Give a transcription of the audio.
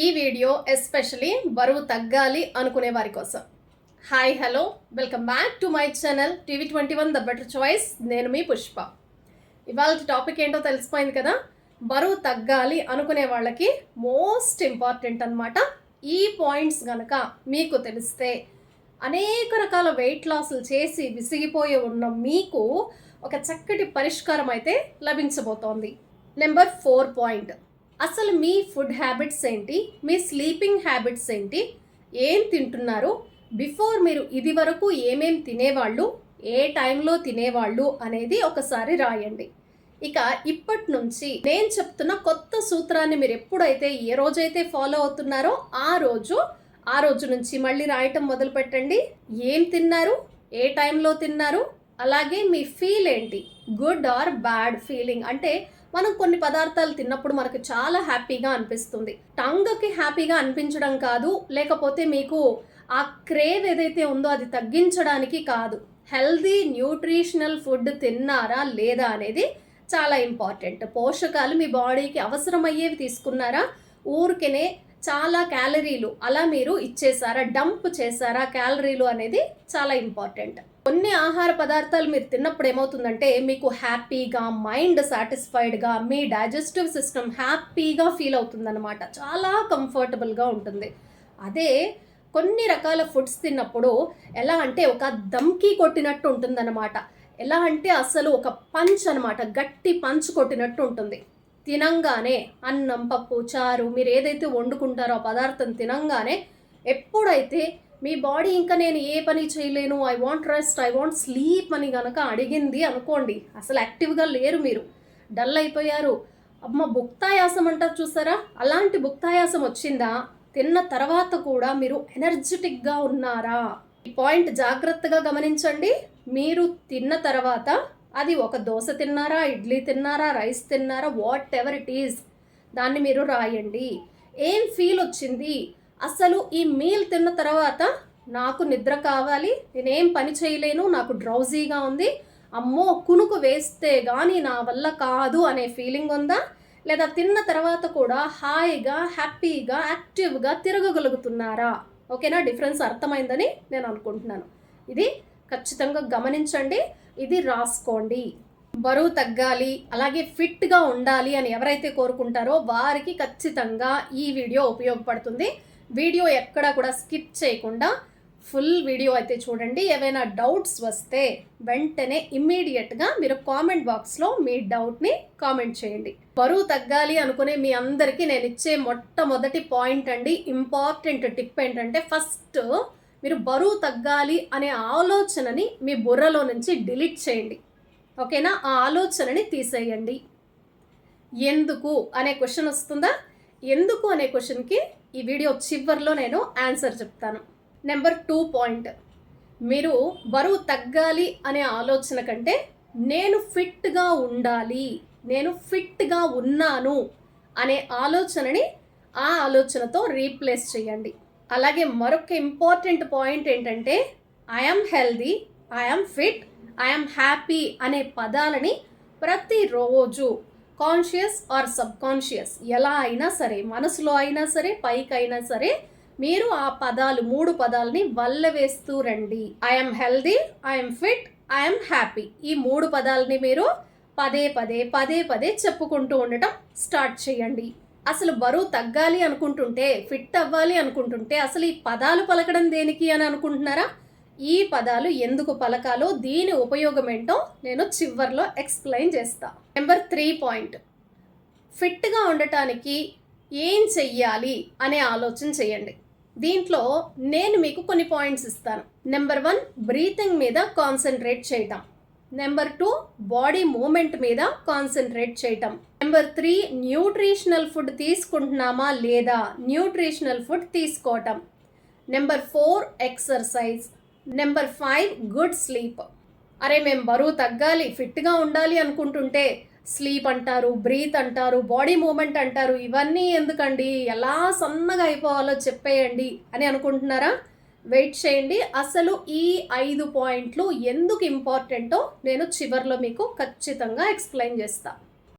ఈ video especially బరువు తగ్గాలి అనుకునే వారి కోసం. Hi hello, welcome back to my channel TV21 the better choice. నేను మీ పుష్ప. ఇవాళ టాపిక్ ఏంటో తెలిసిపోయింది కదా. బరువు తగ్గాలి అనుకునే వాళ్ళకి మోస్ట్ ఇంపార్టెంట్ అన్నమాట. ఈ పాయింట్స్ గనక మీకు తెలిస్తే అనేక రకాల వెయిట్ లాస్లు చేసి విసిగిపోయి ఉన్న మీకు ఒక చక్కటి పరిష్కారం అయితే లభించబోతోంది. నెంబర్ 4 పాయింట్, అసలు మీ ఫుడ్ హ్యాబిట్స్ ఏంటి, మీ స్లీపింగ్ హ్యాబిట్స్ ఏంటి, ఏం తింటున్నారు, బిఫోర్ మీరు ఇది వరకు ఏమేం తినేవాళ్ళు, ఏ టైంలో తినేవాళ్ళు అనేది ఒకసారి రాయండి. ఇక ఇప్పటి నుంచి నేను చెప్తున్న కొత్త సూత్రాన్ని మీరు ఎప్పుడైతే ఏ రోజైతే ఫాలో అవుతున్నారో ఆ రోజు నుంచి మళ్ళీ రాయటం మొదలు పెట్టండి. ఏం తిన్నారు, ఏ టైంలో తిన్నారు, అలాగే మీ ఫీల్ ఏంటి, గుడ్ ఆర్ బ్యాడ్ ఫీలింగ్. అంటే మనం కొన్ని పదార్థాలు తిన్నప్పుడు మనకు చాలా హ్యాపీగా అనిపిస్తుంది. టంగ్కి హ్యాపీగా అనిపించడం కాదు, లేకపోతే మీకు ఆ క్రేవ్ ఏదైతే ఉందో అది తగ్గించడానికి కాదు. హెల్దీ న్యూట్రిషనల్ ఫుడ్ తిన్నారా లేదా అనేది చాలా ఇంపార్టెంట్. పోషకాలు మీ బాడీకి అవసరమయ్యేవి తీసుకున్నారా, ఊరికేనే చాలా క్యాలరీలు అలా మీరు ఇచ్చేసారా, డంప్ చేశారా క్యాలరీలు అనేది చాలా ఇంపార్టెంట్. కొన్ని ఆహార పదార్థాలు మీరు తిన్నప్పుడు ఏమవుతుందంటే మీకు హ్యాపీగా, మైండ్ సాటిస్ఫైడ్గా, మీ డైజెస్టివ్ సిస్టమ్ హ్యాపీగా ఫీల్ అవుతుందన్నమాట. చాలా కంఫర్టబుల్గా ఉంటుంది. అదే కొన్ని రకాల ఫుడ్స్ తిన్నప్పుడు ఎలా అంటే ఒక దమ్కి కొట్టినట్టు ఉంటుందన్నమాట. ఎలా అంటే అసలు ఒక పంచ్ అనమాట, గట్టి పంచ్ కొట్టినట్టు ఉంటుంది. తినంగానే అన్నం, పప్పు, చారు మీరు ఏదైతే వండుకుంటారో ఆ పదార్థం తినంగానే ఎప్పుడైతే మీ బాడీ ఇంకా నేను ఏ పని చేయలేను, I want rest, I want sleep అని కనుక అడిగింది అనుకోండి, అసలు యాక్టివ్గా లేరు, మీరు డల్ అయిపోయారు. అమ్మ భుక్తాయాసం అంటారు చూసారా, అలాంటి భుక్తాయాసం వచ్చిందా, తిన్న తర్వాత కూడా మీరు ఎనర్జెటిక్గా ఉన్నారా? ఈ పాయింట్ జాగ్రత్తగా గమనించండి. మీరు తిన్న తర్వాత అది ఒక దోశ తిన్నారా, ఇడ్లీ తిన్నారా, రైస్ తిన్నారా, వాట్ ఎవర్ ఇట్ ఈజ్, దాన్ని మీరు రాయండి. ఏం ఫీల్ వచ్చింది, అసలు ఈ మీల్ తిన్న తర్వాత నాకు నిద్ర కావాలి, నేనేం పని చేయలేను, నాకు డ్రౌజీగా ఉంది, అమ్మో కునుకు వేస్తే కానీ నా వల్ల కాదు అనే ఫీలింగ్ ఉందా, లేదా తిన్న తర్వాత కూడా హాయిగా, హ్యాపీగా, యాక్టివ్గా తిరగగలుగుతున్నారా? ఓకేనా? డిఫరెన్స్ అర్థమైందని నేను అనుకుంటున్నాను. ఇది ఖచ్చితంగా గమనించండి, ఇది రాసుకోండి. బరువు తగ్గాలి, అలాగే ఫిట్గా ఉండాలి అని ఎవరైతే కోరుకుంటారో వారికి ఖచ్చితంగా ఈ వీడియో ఉపయోగపడుతుంది. వీడియో ఎక్కడా కూడా స్కిప్ చేయకుండా ఫుల్ వీడియో అయితే చూడండి. ఏవైనా డౌట్స్ వస్తే వెంటనే ఇమ్మీడియట్గా మీరు కామెంట్ బాక్స్లో మీ డౌట్ని కామెంట్ చేయండి. బరువు తగ్గాలి అనుకునే మీ అందరికీ నేను ఇచ్చే మొట్టమొదటి పాయింట్ అండి, ఇంపార్టెంట్ టిప్ ఏంటంటే, ఫస్ట్ మీరు బరువు తగ్గాలి అనే ఆలోచనని మీ బుర్రలో నుంచి డిలీట్ చేయండి. ఓకేనా? ఆ ఆలోచనని తీసేయండి. ఎందుకు అనే క్వశ్చన్ వస్తుందా? ఎందుకు అనే క్వశ్చన్కి ఈ వీడియో చివరిలో నేను ఆన్సర్ చెప్తాను. నెంబర్ 2 పాయింట్, మీరు బరువు తగ్గాలి అనే ఆలోచన కంటే నేను ఫిట్గా ఉండాలి, నేను ఫిట్గా ఉన్నాను అనే ఆలోచనని ఆ ఆలోచనతో రీప్లేస్ చేయండి. అలాగే మరొక ఇంపార్టెంట్ పాయింట్ ఏంటంటే, I'm healthy, I'm fit, I'm happy అనే పదాలని ప్రతిరోజు కాన్షియస్ ఆర్ సబ్ కాన్షియస్ ఎలా అయినా సరే, మనసులో అయినా సరే, పైకైనా సరే, మీరు ఆ పదాలు 3 పదాలని వల్లవేస్తూ రండి. I'm healthy, I'm fit, I'm happy. ఈ 3 పదాలని మీరు పదే పదే చెప్పుకుంటూ ఉండటం స్టార్ట్ చేయండి. అసలు బరువు తగ్గాలి అనుకుంటుంటే, ఫిట్ అవ్వాలి అనుకుంటుంటే అసలు ఈ పదాలు పలకడం దేనికి అని అనుకుంటున్నారా? ఈ పదాలు ఎందుకు పలకాలో, దీని ఉపయోగం ఏంటో నేను చివర్లో ఎక్స్ప్లెయిన్ చేస్తా. నెంబర్ 3 పాయింట్, ఫిట్గా ఉండటానికి ఏం చెయ్యాలి అనే ఆలోచన చేయండి. దీంట్లో నేను మీకు కొన్ని పాయింట్స్ ఇస్తాను. నెంబర్ 1, బ్రీతింగ్ మీద కాన్సన్ట్రేట్ చేయటం. నెంబర్ 2, బాడీ మూమెంట్ మీద కాన్సన్ట్రేట్ చేయటం. నెంబర్ 3, న్యూట్రిషనల్ ఫుడ్ తీసుకుంటున్నామా లేదా, న్యూట్రిషనల్ ఫుడ్ తీసుకోవటం. Number 4, exercise. Number 5, good sleep. అరే మేము బరువు తగ్గాలి, ఫిట్గా ఉండాలి అనుకుంటుంటే స్లీప్ అంటారు, బ్రీత్ అంటారు, బాడీ మూమెంట్ అంటారు, ఇవన్నీ ఎందుకండి, ఎలా సన్నగా అయిపోవాలో చెప్పేయండి అని అనుకుంటున్నారా? వెయిట్ చేయండి. అసలు ఈ 5 పాయింట్లు ఎందుకు ఇంపార్టెంటో నేను చివర్లో మీకు ఖచ్చితంగా ఎక్స్ప్లెయిన్ చేస్తాను.